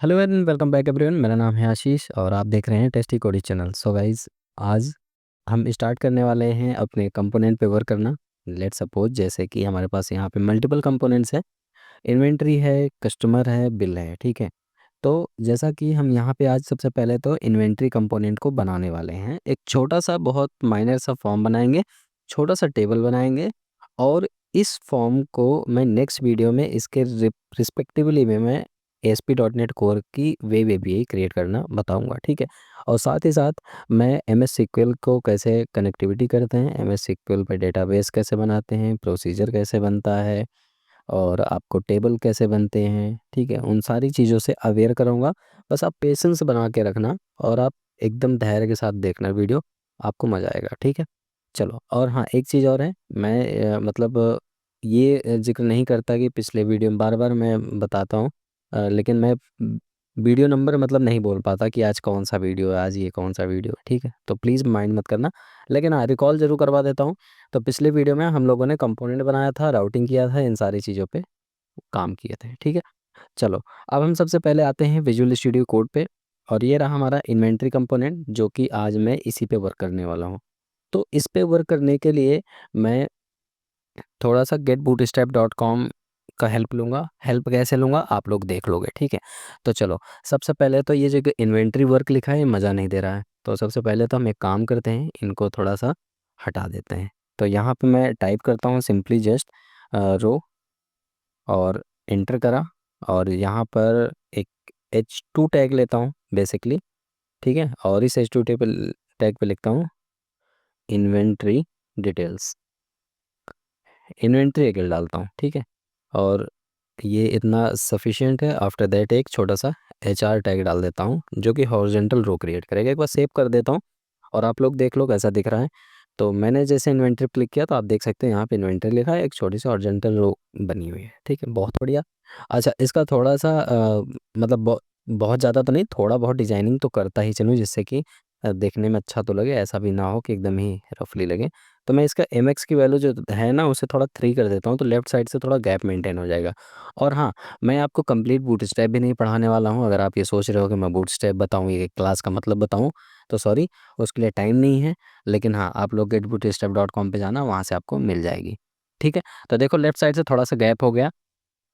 Hello and welcome back everyone. मेरा नाम है आशीष और आप देख रहे हैं टेस्टी कोडी चैनल। सो गाइस, आज हम स्टार्ट करने वाले हैं अपने कंपोनेंट पे वर्क करना। लेट्स सपोज जैसे कि हमारे पास यहाँ पे मल्टीपल कंपोनेंट्स है, इन्वेंट्री है, कस्टमर है, बिल है। ठीक है, तो जैसा कि हम यहाँ पे आज सबसे पहले तो इन्वेंट्री कंपोनेंट को बनाने वाले हैं। एक छोटा सा बहुत माइनर सा फॉर्म बनाएंगे, छोटा सा टेबल बनाएंगे और इस फॉर्म को मैं नेक्स्ट वीडियो में इसके रिस्पेक्टिवली में मैं ASP.NET कोर की वेब एपीआई क्रिएट करना बताऊंगा। ठीक है, और साथ ही साथ मैं MS SQL को कैसे कनेक्टिविटी करते हैं, MS SQL पे डेटाबेस कैसे बनाते हैं, प्रोसीजर कैसे बनता है और आपको टेबल कैसे बनते हैं। ठीक है, उन सारी चीज़ों से अवेयर कराऊंगा। बस आप पेशेंस बना के रखना और आप एकदम धैर्य के साथ देखना वीडियो, आपको मज़ा आएगा। ठीक है, चलो। और हाँ, एक चीज़ और है, मैं ये जिक्र नहीं करता कि पिछले वीडियो में बार बार मैं बताता हूँ, लेकिन मैं वीडियो नंबर मतलब नहीं बोल पाता कि आज कौन सा वीडियो है, आज ये कौन सा वीडियो है। ठीक है, तो प्लीज़ माइंड मत करना, लेकिन हाँ रिकॉल ज़रूर करवा देता हूँ। तो पिछले वीडियो में हम लोगों ने कंपोनेंट बनाया था, राउटिंग किया था, इन सारी चीज़ों पे काम किए थे। ठीक है, चलो। अब हम सबसे पहले आते हैं विजुअल स्टूडियो कोड पे और ये रहा हमारा इन्वेंट्री कंपोनेंट जो कि आज मैं इसी पे वर्क करने वाला हूँ। तो इस पे वर्क करने के लिए मैं थोड़ा सा getbootstrap.com का हेल्प लूँगा। हेल्प कैसे लूँगा आप लोग देख लोगे। ठीक है, तो चलो। सबसे पहले तो ये जो इन्वेंट्री वर्क लिखा है ये मज़ा नहीं दे रहा है, तो सबसे पहले तो हम एक काम करते हैं, इनको थोड़ा सा हटा देते हैं। तो यहाँ पे मैं टाइप करता हूँ सिंपली जस्ट रो और इंटर करा और यहाँ पर एक H2 टैग लेता हूँ बेसिकली। ठीक है, और इस H2 टैग पे लिखता हूँ इन्वेंट्री डिटेल्स, इन्वेंट्री अकेले डालता हूँ। ठीक है, और ये इतना सफिशिएंट है। आफ्टर दैट एक छोटा सा HR टैग डाल देता हूँ जो कि हॉरिजॉन्टल रो क्रिएट करेगा। एक बार सेव कर देता हूँ और आप लोग देख लो कैसा दिख रहा है। तो मैंने जैसे इन्वेंट्री क्लिक किया तो आप देख सकते हैं यहाँ पे इन्वेंट्री लिखा है, एक छोटी सी हॉरिजॉन्टल रो बनी हुई है। ठीक है, बहुत बढ़िया। अच्छा, इसका थोड़ा सा मतलब बहुत ज़्यादा तो नहीं, थोड़ा बहुत डिजाइनिंग तो करता ही चलूँ जिससे कि देखने में अच्छा तो लगे, ऐसा भी ना हो कि एकदम ही रफली लगे। तो मैं इसका MX की वैल्यू जो है ना उसे थोड़ा 3 कर देता हूँ, तो लेफ्ट साइड से थोड़ा गैप मेंटेन हो जाएगा। और हाँ, मैं आपको कंप्लीट बूटस्ट्रैप भी नहीं पढ़ाने वाला हूँ। अगर आप ये सोच रहे हो कि मैं बूटस्ट्रैप बताऊँ, ये क्लास का मतलब बताऊँ, तो सॉरी, उसके लिए टाइम नहीं है। लेकिन हाँ, आप लोग getbootstrap.com पे जाना, वहाँ से आपको मिल जाएगी। ठीक है, तो देखो लेफ्ट साइड से थोड़ा सा गैप हो गया।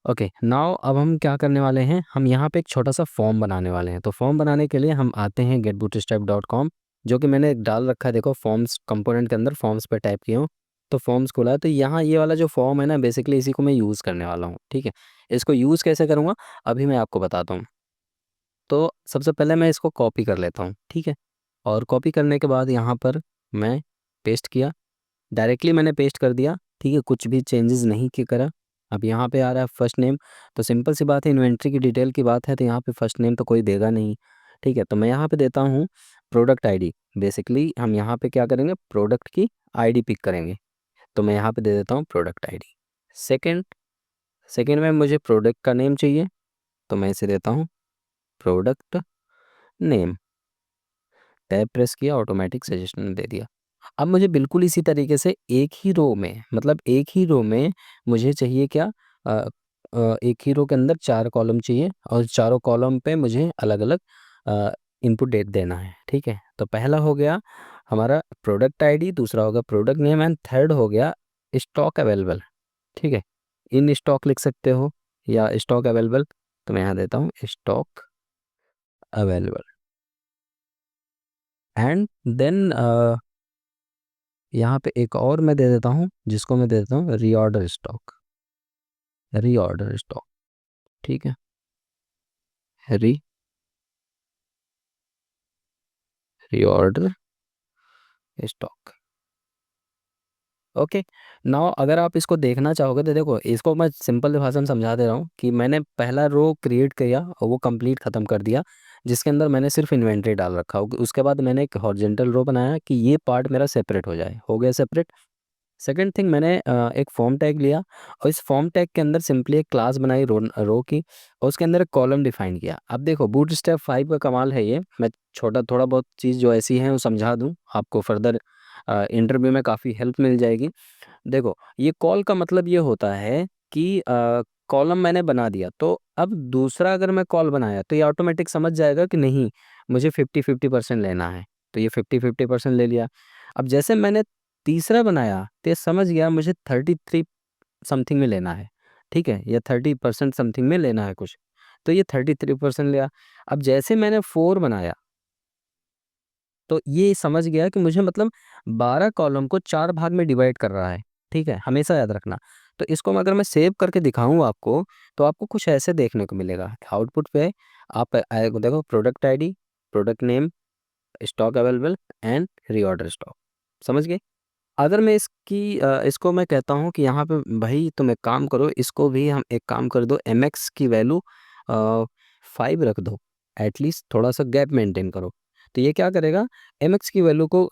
ओके, नाउ अब हम क्या करने वाले हैं, हम यहाँ पे एक छोटा सा फॉर्म बनाने वाले हैं। तो फॉर्म बनाने के लिए हम आते हैं getbootstrap.com, जो कि मैंने डाल रखा है। देखो फॉर्म्स कंपोनेंट के अंदर फॉर्म्स पे टाइप किया हूँ तो फॉर्म्स खोला है। तो यहाँ ये वाला जो फॉर्म है ना, बेसिकली इसी को मैं यूज़ करने वाला हूँ। ठीक है, इसको यूज़ कैसे करूँगा अभी मैं आपको बताता हूँ। तो सबसे पहले मैं इसको कॉपी कर लेता हूँ। ठीक है, और कॉपी करने के बाद यहाँ पर मैं पेस्ट किया, डायरेक्टली मैंने पेस्ट कर दिया। ठीक है, कुछ भी चेंजेस नहीं की करा। अब यहाँ पे आ रहा है फर्स्ट नेम, तो सिंपल सी बात है, इन्वेंट्री की डिटेल की बात है तो यहाँ पे फर्स्ट नेम तो कोई देगा नहीं। ठीक है, तो मैं यहाँ पे देता हूँ प्रोडक्ट आईडी। बेसिकली हम यहाँ पे क्या करेंगे, प्रोडक्ट की आईडी पिक करेंगे। तो मैं यहाँ पे दे देता हूँ प्रोडक्ट आईडी। सेकेंड सेकेंड में मुझे प्रोडक्ट का नेम चाहिए, तो मैं इसे देता हूँ प्रोडक्ट नेम। टैब प्रेस किया, ऑटोमेटिक सजेशन दे दिया। अब मुझे बिल्कुल इसी तरीके से एक ही रो में, मतलब एक ही रो में मुझे चाहिए क्या, अ, एक ही रो के अंदर 4 कॉलम चाहिए और चारों कॉलम पे मुझे अलग अलग इनपुट डेट देना है। ठीक है, तो पहला हो गया हमारा प्रोडक्ट आईडी, दूसरा होगा प्रोडक्ट नेम एंड थर्ड हो गया स्टॉक अवेलेबल। ठीक है, इन स्टॉक लिख सकते हो या स्टॉक अवेलेबल, तो मैं यहाँ देता हूँ स्टॉक अवेलेबल। एंड देन यहाँ पे एक और मैं दे देता हूँ जिसको मैं दे देता हूँ रीऑर्डर स्टॉक, रीऑर्डर स्टॉक। ठीक है, री रीऑर्डर स्टॉक। ओके, नाउ अगर आप इसको देखना चाहोगे तो देखो, इसको मैं सिंपल भाषा में समझा दे रहा हूँ कि मैंने पहला रो क्रिएट किया और वो कंप्लीट ख़त्म कर दिया, जिसके अंदर मैंने सिर्फ इन्वेंट्री डाल रखा। उसके बाद मैंने एक हॉरिजॉन्टल रो बनाया कि ये पार्ट मेरा सेपरेट हो जाए, हो गया सेपरेट। सेकंड थिंग, मैंने एक फॉर्म टैग लिया और इस फॉर्म टैग के अंदर सिंपली एक क्लास बनाई रो की और उसके अंदर एक कॉलम डिफाइन किया। अब देखो बूटस्ट्रैप 5 का कमाल है ये, मैं छोटा थोड़ा बहुत चीज़ जो ऐसी है वो समझा दूं आपको, फर्दर इंटरव्यू में काफ़ी हेल्प मिल जाएगी। देखो, ये कॉल का मतलब ये होता है कि कॉलम मैंने बना दिया, तो अब दूसरा अगर मैं कॉल बनाया तो ये ऑटोमेटिक समझ जाएगा कि नहीं, मुझे 50-50% लेना है, तो ये 50-50% ले लिया। अब जैसे मैंने तीसरा बनाया तो ये समझ गया मुझे 33 समथिंग में लेना है, ठीक है, या 30% समथिंग में लेना है कुछ, तो ये 33% लिया। अब जैसे मैंने 4 बनाया तो ये समझ गया कि मुझे मतलब 12 कॉलम को 4 भाग में डिवाइड कर रहा है, ठीक है, हमेशा याद रखना। तो इसको अगर मैं सेव करके दिखाऊँ आपको, तो आपको कुछ ऐसे देखने को मिलेगा आउटपुट पे। आप देखो product ID, product name, stock available and reorder stock, समझ गए? अगर मैं इसको मैं कहता हूँ कि यहाँ पे भाई तुम एक काम करो, इसको भी हम एक काम कर दो, mx की वैल्यू 5 रख दो, एटलीस्ट थोड़ा सा गैप मेंटेन करो, तो ये क्या करेगा, mx की वैल्यू को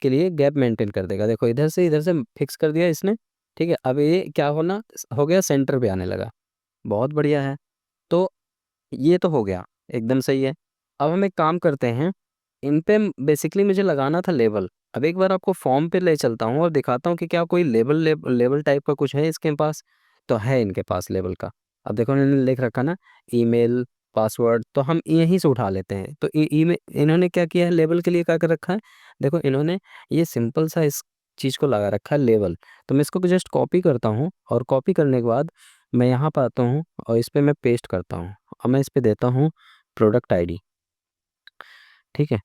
के लिए गैप मेंटेन कर देगा। देखो इधर से फिक्स कर दिया इसने, ठीक है, अब ये क्या होना हो गया, सेंटर पे आने लगा, बहुत बढ़िया है। तो ये तो हो गया, एकदम सही है। अब हम एक काम करते हैं, इन पे बेसिकली मुझे लगाना था लेबल। अब एक बार आपको फॉर्म पे ले चलता हूँ और दिखाता हूँ कि क्या कोई लेबल टाइप का कुछ है इसके पास। तो है इनके पास लेबल का। अब देखो इन्होंने लिख रखा ना, ईमेल, पासवर्ड, तो हम यहीं से उठा लेते हैं। तो ईमेल इन्होंने क्या किया है, लेबल के लिए क्या कर रखा है, देखो इन्होंने ये सिंपल सा इस चीज़ को लगा रखा है लेबल। तो मैं इसको जस्ट कॉपी करता हूँ, और कॉपी करने के बाद मैं यहाँ पर आता हूँ और इस पे मैं पेस्ट करता हूँ। अब मैं इस पे देता हूँ प्रोडक्ट आईडी, ठीक है,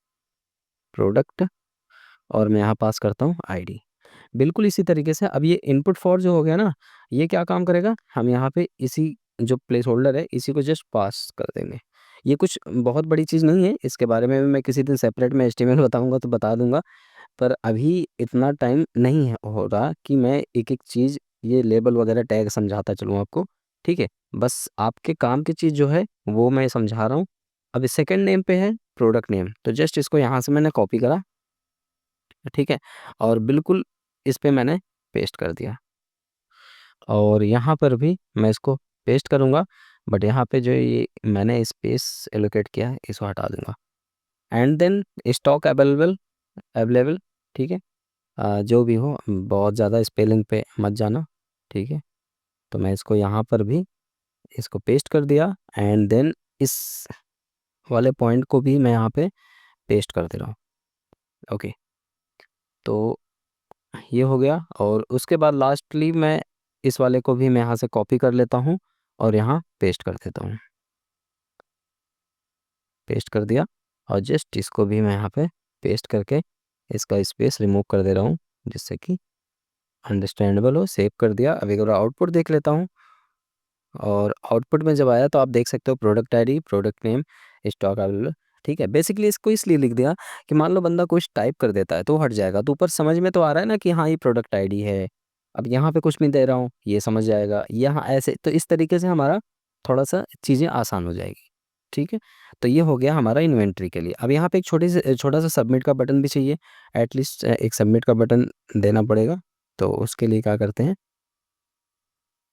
प्रोडक्ट, और मैं यहाँ पास करता हूँ आईडी। बिल्कुल इसी तरीके से अब ये इनपुट फॉर जो हो गया ना, ये क्या काम करेगा, हम यहाँ पे इसी जो प्लेस होल्डर है इसी को जस्ट पास कर देंगे। ये कुछ बहुत बड़ी चीज़ नहीं है, इसके बारे में भी मैं किसी दिन सेपरेट में एचटीएमएल बताऊंगा तो बता दूंगा, पर अभी इतना टाइम नहीं हो रहा कि मैं एक एक चीज़, ये लेबल वगैरह टैग समझाता चलूँ आपको, ठीक है, बस आपके काम की चीज़ जो है वो मैं समझा रहा हूँ। अब सेकंड नेम पे है प्रोडक्ट नेम, तो जस्ट इसको यहाँ से मैंने कॉपी करा, ठीक है, और बिल्कुल इस पे मैंने पेस्ट कर दिया, और यहाँ पर भी मैं इसको पेस्ट करूँगा, बट यहाँ पे जो ये मैंने स्पेस एलोकेट किया है इसको हटा दूंगा। And then stock available, available, ठीक है, जो भी हो, बहुत ज़्यादा स्पेलिंग पे मत जाना, ठीक है। तो मैं इसको यहाँ पर भी इसको पेस्ट कर दिया, एंड देन इस वाले पॉइंट को भी मैं यहाँ पे पेस्ट कर दे रहा हूँ। ओके, तो ये हो गया, और उसके बाद लास्टली मैं इस वाले को भी मैं यहाँ से कॉपी कर लेता हूँ और यहाँ पेस्ट कर देता हूँ, पेस्ट कर दिया, और जस्ट इसको भी मैं यहाँ पे पेस्ट करके इसका स्पेस रिमूव कर दे रहा हूँ, जिससे कि अंडरस्टैंडेबल हो। सेव कर दिया। अब एक बार आउटपुट देख लेता हूँ, और आउटपुट में जब आया तो आप देख सकते हो product ID, product name, stock available, ठीक है। बेसिकली इसको इसलिए लिख दिया कि मान लो बंदा कुछ टाइप कर देता है तो हट जाएगा, तो ऊपर समझ में तो आ रहा है ना कि हाँ ये प्रोडक्ट आईडी है। अब यहाँ पे कुछ नहीं दे रहा हूँ, ये समझ जाएगा, यहाँ ऐसे, तो इस तरीके से हमारा थोड़ा सा चीज़ें आसान हो जाएगी, ठीक है। तो ये हो गया हमारा इन्वेंट्री के लिए। अब यहाँ पे एक छोटा सा सबमिट का बटन भी चाहिए, एटलीस्ट एक सबमिट का बटन देना पड़ेगा। तो उसके लिए क्या करते हैं,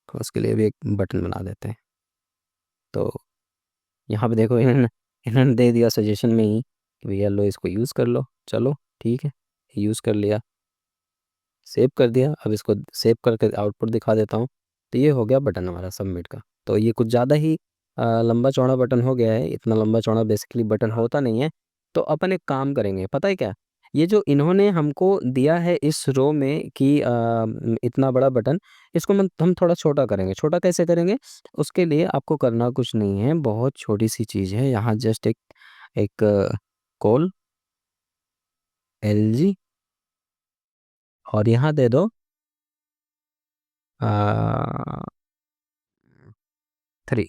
उसके लिए भी एक बटन बना देते हैं। तो यहाँ पे देखो इन्होंने इन्होंने दे दिया सजेशन में ही कि भैया लो इसको यूज़ कर लो, चलो ठीक है, यूज़ कर लिया, सेव कर दिया। अब इसको सेव करके आउटपुट दिखा देता हूँ। तो ये हो गया बटन हमारा सबमिट का। तो ये कुछ ज़्यादा ही लंबा चौड़ा बटन हो गया है, इतना लंबा चौड़ा बेसिकली बटन होता नहीं है। तो अपन एक काम करेंगे, पता है क्या, ये जो इन्होंने हमको दिया है इस रो में कि इतना बड़ा बटन, इसको हम थोड़ा छोटा करेंगे। छोटा कैसे करेंगे, उसके लिए आपको करना कुछ नहीं है, बहुत छोटी सी चीज़ है। यहाँ जस्ट एक एक कॉल LG, और यहाँ दे दो 3,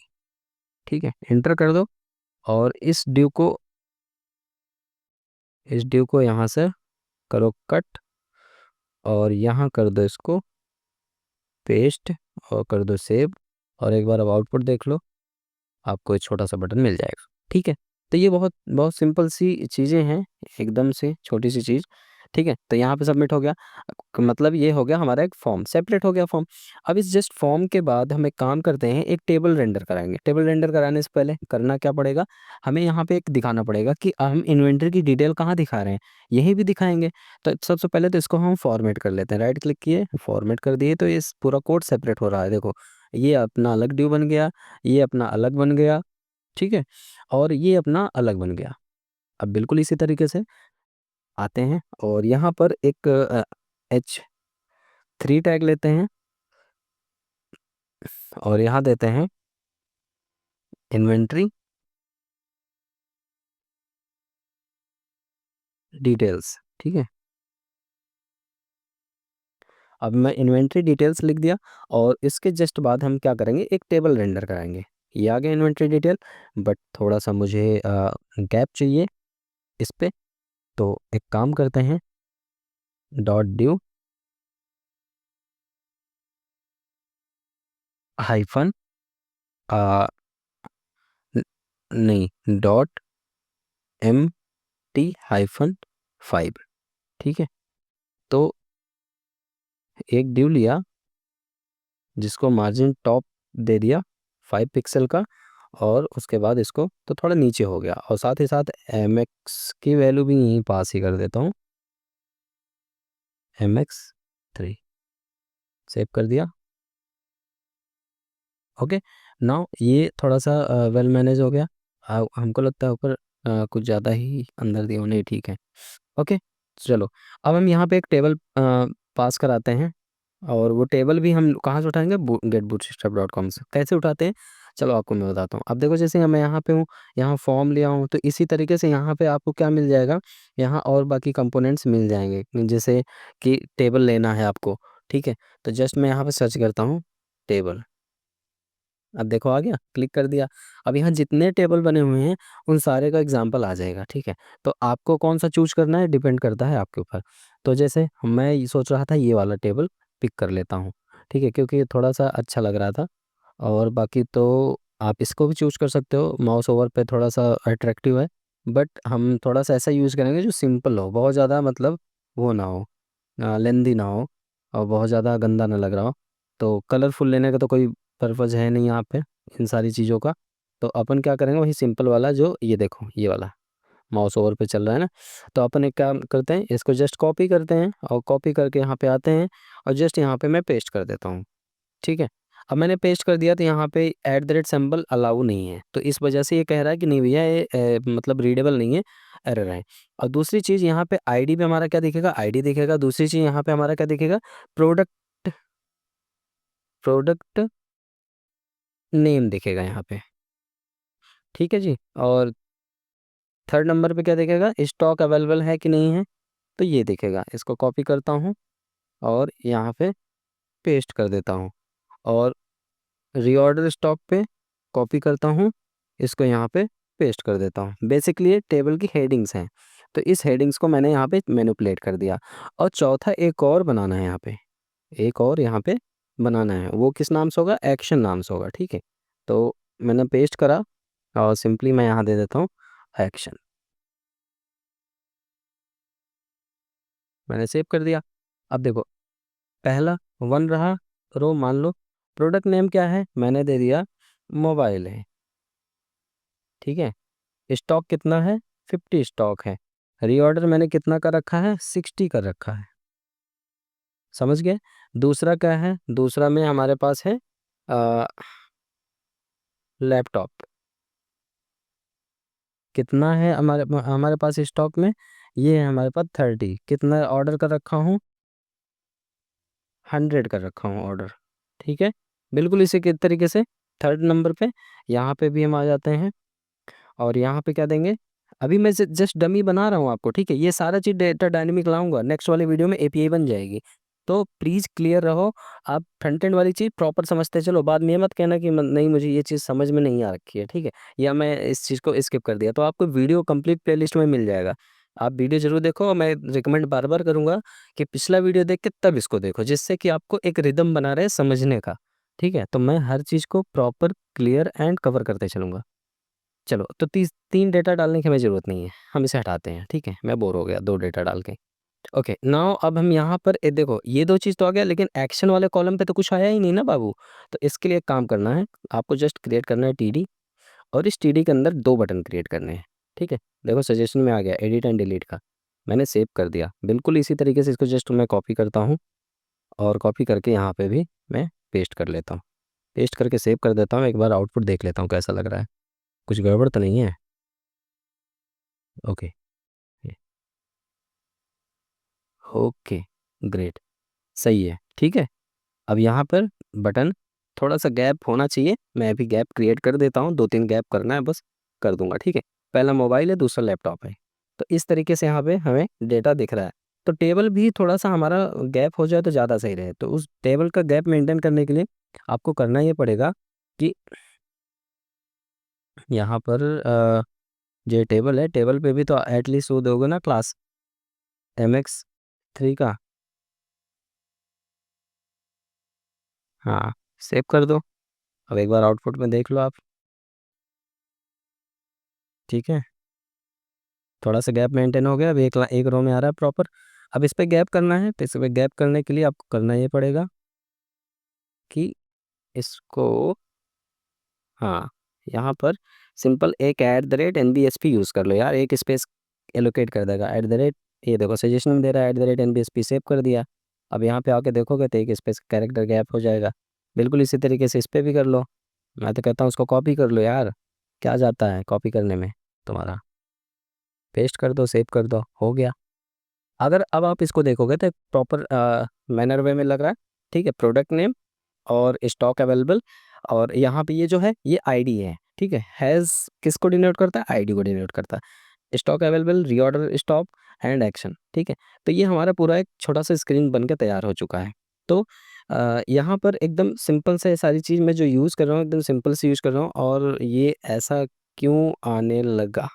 ठीक है, इंटर कर दो। और इस ड्यू को यहाँ से करो कट, और यहाँ कर दो इसको पेस्ट, और कर दो सेव। और एक बार अब आउटपुट देख लो, आपको एक छोटा सा बटन मिल जाएगा, ठीक है। तो ये बहुत बहुत सिंपल सी चीज़ें हैं, एकदम से छोटी सी चीज़, ठीक है। तो यहाँ पे सबमिट हो गया, मतलब ये हो गया हमारा एक फॉर्म, सेपरेट हो गया फॉर्म। अब इस जस्ट फॉर्म के बाद हम एक काम करते हैं, एक टेबल रेंडर कराएंगे। टेबल रेंडर कराने से पहले करना क्या पड़ेगा, हमें यहाँ पे एक दिखाना पड़ेगा कि हम इन्वेंटरी की डिटेल कहाँ दिखा रहे हैं, यही भी दिखाएंगे। तो सबसे पहले तो इसको हम फॉर्मेट कर लेते हैं, राइट क्लिक किए, फॉर्मेट कर दिए, तो इस पूरा कोड सेपरेट हो रहा है, देखो ये अपना अलग ड्यू बन गया, ये अपना अलग बन गया, ठीक है, और ये अपना अलग बन गया। अब बिल्कुल इसी तरीके से आते हैं और यहाँ पर एक H3 टैग लेते हैं और यहाँ देते हैं इन्वेंट्री डिटेल्स, ठीक है। अब मैं इन्वेंट्री डिटेल्स लिख दिया और इसके जस्ट बाद हम क्या करेंगे, एक टेबल रेंडर कराएंगे। ये आ गया इन्वेंट्री डिटेल, बट थोड़ा सा मुझे गैप चाहिए इस पे, तो एक काम करते हैं, डॉट ड्यू हाइफन नहीं, डॉट MT-5, ठीक है। तो एक ड्यू लिया जिसको मार्जिन टॉप दे दिया 5 पिक्सल का, और उसके बाद इसको तो थोड़ा नीचे हो गया, और साथ ही साथ MX की वैल्यू भी यहीं पास ही कर देता हूँ, MX3 सेव कर दिया। ओके, नाउ ये थोड़ा सा वेल मैनेज हो गया। हमको लगता है ऊपर कुछ ज़्यादा ही अंदर दिया, नहीं ठीक है। ओके, चलो अब हम यहाँ पे एक टेबल पास कराते हैं, और वो टेबल भी हम कहाँ से उठाएंगे, getbootstrap.com से। कैसे उठाते हैं, चलो आपको मैं बताता हूँ। अब देखो, जैसे मैं यहाँ पे हूँ, यहाँ फॉर्म लिया हूँ, तो इसी तरीके से यहाँ पे आपको क्या मिल जाएगा, यहाँ और बाकी कंपोनेंट्स मिल जाएंगे, जैसे कि टेबल लेना है आपको, ठीक है। तो जस्ट मैं यहाँ पे सर्च करता हूँ टेबल, अब देखो आ गया, क्लिक कर दिया। अब यहाँ जितने टेबल बने हुए हैं उन सारे का एग्जाम्पल आ जाएगा, ठीक है। तो आपको कौन सा चूज करना है, डिपेंड करता है आपके ऊपर। तो जैसे मैं ये सोच रहा था, ये वाला टेबल पिक कर लेता हूँ, ठीक है, क्योंकि ये थोड़ा सा अच्छा लग रहा था। और बाकी तो आप इसको भी चूज कर सकते हो, माउस ओवर पे थोड़ा सा अट्रैक्टिव है, बट हम थोड़ा सा ऐसा यूज़ करेंगे जो सिंपल हो, बहुत ज़्यादा मतलब वो ना हो, लेंदी ना हो, और बहुत ज़्यादा गंदा ना लग रहा हो। तो कलरफुल लेने का तो कोई पर्पज़ है नहीं यहाँ पे इन सारी चीज़ों का। तो अपन क्या करेंगे, वही सिंपल वाला, जो ये देखो ये वाला माउस ओवर पे चल रहा है ना। तो अपन एक काम करते हैं, इसको जस्ट कॉपी करते हैं, और कॉपी करके यहाँ पे आते हैं, और जस्ट यहाँ पे मैं पेस्ट कर देता हूँ, ठीक है। अब मैंने पेस्ट कर दिया, तो यहाँ पे @ सिंबल अलाउ नहीं है, तो इस वजह से ये कह रहा है कि नहीं भैया, ये मतलब रीडेबल नहीं है, एरर है। और दूसरी चीज़, यहाँ पे आईडी पे हमारा क्या दिखेगा, आईडी दिखेगा। दूसरी चीज़ यहाँ पे हमारा क्या दिखेगा, प्रोडक्ट प्रोडक्ट नेम दिखेगा यहाँ पे, ठीक है जी। और थर्ड नंबर पे क्या दिखेगा, स्टॉक अवेलेबल है कि नहीं है, तो ये दिखेगा। इसको कॉपी करता हूँ और यहाँ पे पेस्ट कर देता हूँ, और रीऑर्डर स्टॉक पे कॉपी करता हूँ, इसको यहाँ पे पेस्ट कर देता हूँ। बेसिकली ये टेबल की हेडिंग्स हैं, तो इस हेडिंग्स को मैंने यहाँ पे मैनिपुलेट कर दिया। और चौथा एक और बनाना है यहाँ पे, एक और यहाँ पे बनाना है, वो किस नाम से होगा, एक्शन नाम से होगा, ठीक है। तो मैंने पेस्ट करा, और सिंपली मैं यहाँ दे देता हूँ एक्शन, मैंने सेव कर दिया। अब देखो, पहला 1 रहा, रो मान लो। प्रोडक्ट नेम क्या है, मैंने दे दिया मोबाइल है, ठीक है। स्टॉक कितना है, 50 स्टॉक है। रीऑर्डर मैंने कितना का रखा है, 60 का रखा है, समझ गए। दूसरा क्या है, दूसरा में हमारे पास है लैपटॉप, कितना है हमारे हमारे पास स्टॉक में, ये है हमारे पास 30। कितना ऑर्डर कर रखा हूँ, 100 कर रखा हूँ ऑर्डर, ठीक है। बिल्कुल इसी के तरीके से थर्ड नंबर पे यहाँ पे भी हम आ जाते हैं, और यहाँ पे क्या देंगे, अभी मैं जस्ट डमी बना रहा हूँ आपको, ठीक है। ये सारा चीज़ डेटा डायनेमिक लाऊंगा, नेक्स्ट वाली वीडियो में एपीआई बन जाएगी। तो प्लीज़ क्लियर रहो, आप फ्रंट एंड वाली चीज़ प्रॉपर समझते चलो, बाद में ये मत कहना कि नहीं मुझे ये चीज़ समझ में नहीं आ रखी है, ठीक है, या मैं इस चीज़ को स्किप कर दिया। तो आपको वीडियो कंप्लीट प्लेलिस्ट में मिल जाएगा, आप वीडियो जरूर देखो। और मैं रिकमेंड बार बार करूँगा कि पिछला वीडियो देख के तब इसको देखो, जिससे कि आपको एक रिदम बना रहे समझने का, ठीक है। तो मैं हर चीज़ को प्रॉपर क्लियर एंड कवर करते चलूँगा। चलो, तो 3 डेटा डालने की हमें ज़रूरत नहीं है, हम इसे हटाते हैं, ठीक है। मैं बोर हो गया 2 डेटा डाल के। ओके, नाउ अब हम यहाँ पर देखो, ये 2 चीज़ तो आ गया, लेकिन एक्शन वाले कॉलम पे तो कुछ आया ही नहीं ना बाबू। तो इसके लिए एक काम करना है, आपको जस्ट क्रिएट करना है टीडी, और इस टीडी के अंदर 2 बटन क्रिएट करने हैं, ठीक है। देखो सजेशन में आ गया एडिट एंड डिलीट का, मैंने सेव कर दिया। बिल्कुल इसी तरीके से इसको जस्ट मैं कॉपी करता हूँ, और कॉपी करके यहाँ पे भी मैं पेस्ट कर लेता हूँ। पेस्ट करके सेव कर देता हूँ, एक बार आउटपुट देख लेता हूँ कैसा लग रहा है, कुछ गड़बड़ तो नहीं है। ओके। ओके, ग्रेट, सही है, ठीक है। अब यहाँ पर बटन थोड़ा सा गैप होना चाहिए, मैं अभी गैप क्रिएट कर देता हूँ, 2-3 गैप करना है बस, कर दूंगा, ठीक है। पहला मोबाइल है, दूसरा लैपटॉप है, तो इस तरीके से यहाँ पे हमें डेटा दिख रहा है। तो टेबल भी थोड़ा सा हमारा गैप हो जाए तो ज़्यादा सही रहे, तो उस टेबल का गैप मेंटेन करने के लिए आपको करना ये पड़ेगा कि यहाँ पर जो टेबल है, टेबल पे भी तो एटलीस्ट वो दोगे ना क्लास MX3 का। हाँ, सेव कर दो। अब एक बार आउटपुट में देख लो आप, ठीक है। थोड़ा सा गैप मेंटेन हो गया, अब एक रो में आ रहा है प्रॉपर। अब इस पे गैप करना है, तो इस पे गैप करने के लिए आपको करना ये पड़ेगा कि इसको, हाँ, यहाँ पर सिंपल एक @NBSP यूज़ कर लो यार, एक स्पेस एलोकेट कर देगा @ ये देखो सजेशन में दे रहा है @NBSP, सेव कर दिया। अब यहाँ पे आके देखोगे तो एक स्पेस कैरेक्टर गैप हो जाएगा। बिल्कुल इसी तरीके से इस पे भी कर लो। मैं तो कहता हूँ उसको कॉपी कर लो यार, क्या जाता है कॉपी करने में तुम्हारा, पेस्ट कर दो, सेव कर दो, हो गया। अगर अब आप इसको देखोगे तो प्रॉपर मैनर वे में लग रहा है, ठीक है। प्रोडक्ट नेम और स्टॉक अवेलेबल, और यहाँ पे ये जो है ये आईडी है, ठीक है। हैज़ किसको डिनोट करता है, आईडी को डिनोट करता है। Stock available, reorder stop and action, ठीक है। तो ये हमारा पूरा एक छोटा सा स्क्रीन बन के तैयार हो चुका है। तो यहाँ पर एकदम सिंपल से सारी चीज़ मैं जो यूज़ कर रहा हूँ एकदम सिंपल से यूज़ कर रहा हूँ, और ये ऐसा क्यों आने लगा,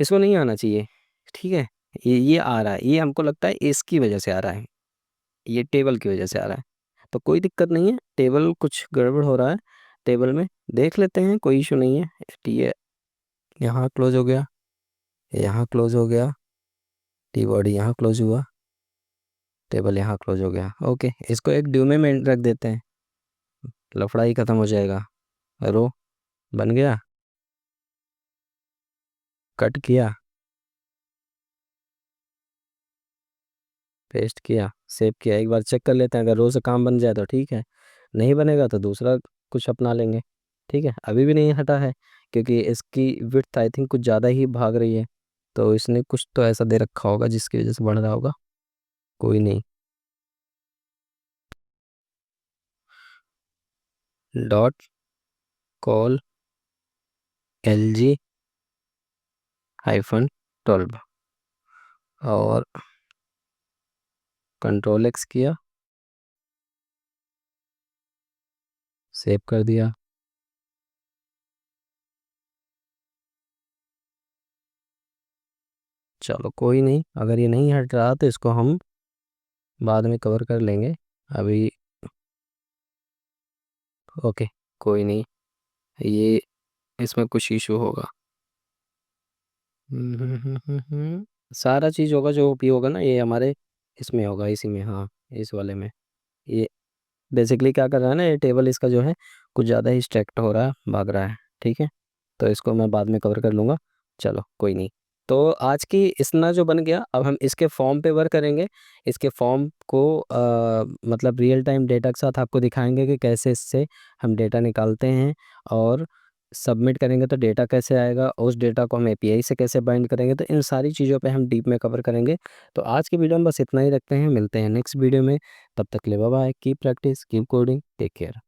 इसको नहीं आना चाहिए, ठीक है। ये आ रहा है, ये हमको लगता है इसकी वजह से आ रहा है, ये टेबल की वजह से आ रहा है। तो कोई दिक्कत नहीं है, टेबल कुछ गड़बड़ हो रहा है टेबल में, देख लेते हैं, कोई इशू नहीं है। ये यहाँ क्लोज हो गया, यहाँ क्लोज हो गया, टी बॉडी यहाँ क्लोज हुआ, टेबल यहाँ क्लोज हो गया। ओके, इसको एक ड्यू में रख देते हैं, लफड़ा ही खत्म हो जाएगा। रो बन गया, कट किया, पेस्ट किया, सेव किया। एक बार चेक कर लेते हैं, अगर रो से काम बन जाए तो ठीक है, नहीं बनेगा तो दूसरा कुछ अपना लेंगे, ठीक है। अभी भी नहीं हटा है क्योंकि इसकी विड्थ आई थिंक कुछ ज़्यादा ही भाग रही है, तो इसने कुछ तो ऐसा दे रखा होगा जिसकी वजह से बढ़ रहा होगा, कोई नहीं। डॉट कॉल LG-12 और Ctrl+X किया, सेव कर दिया। चलो कोई नहीं, अगर ये नहीं हट रहा तो इसको हम बाद में कवर कर लेंगे अभी। ओके, कोई नहीं, ये इसमें कुछ इशू होगा। सारा चीज़ होगा जो भी होगा ना, ये हमारे इसमें होगा, इसी में, हाँ, इस वाले में। ये बेसिकली क्या कर रहा है ना, ये टेबल इसका जो है कुछ ज़्यादा ही स्ट्रैक्ट हो रहा है, भाग रहा है, ठीक है। तो इसको मैं बाद में कवर कर लूँगा, चलो कोई नहीं। तो आज की इतना जो बन गया, अब हम इसके फॉर्म पे वर्क करेंगे। इसके फॉर्म को मतलब रियल टाइम डेटा के साथ आपको दिखाएंगे कि कैसे इससे हम डेटा निकालते हैं, और सबमिट करेंगे तो डेटा कैसे आएगा, उस डेटा को हम एपीआई से कैसे बाइंड करेंगे, तो इन सारी चीज़ों पे हम डीप में कवर करेंगे। तो आज की वीडियो में बस इतना ही रखते हैं, मिलते हैं नेक्स्ट वीडियो में। तब तक के लिए bye bye, keep practice, keep coding, take care.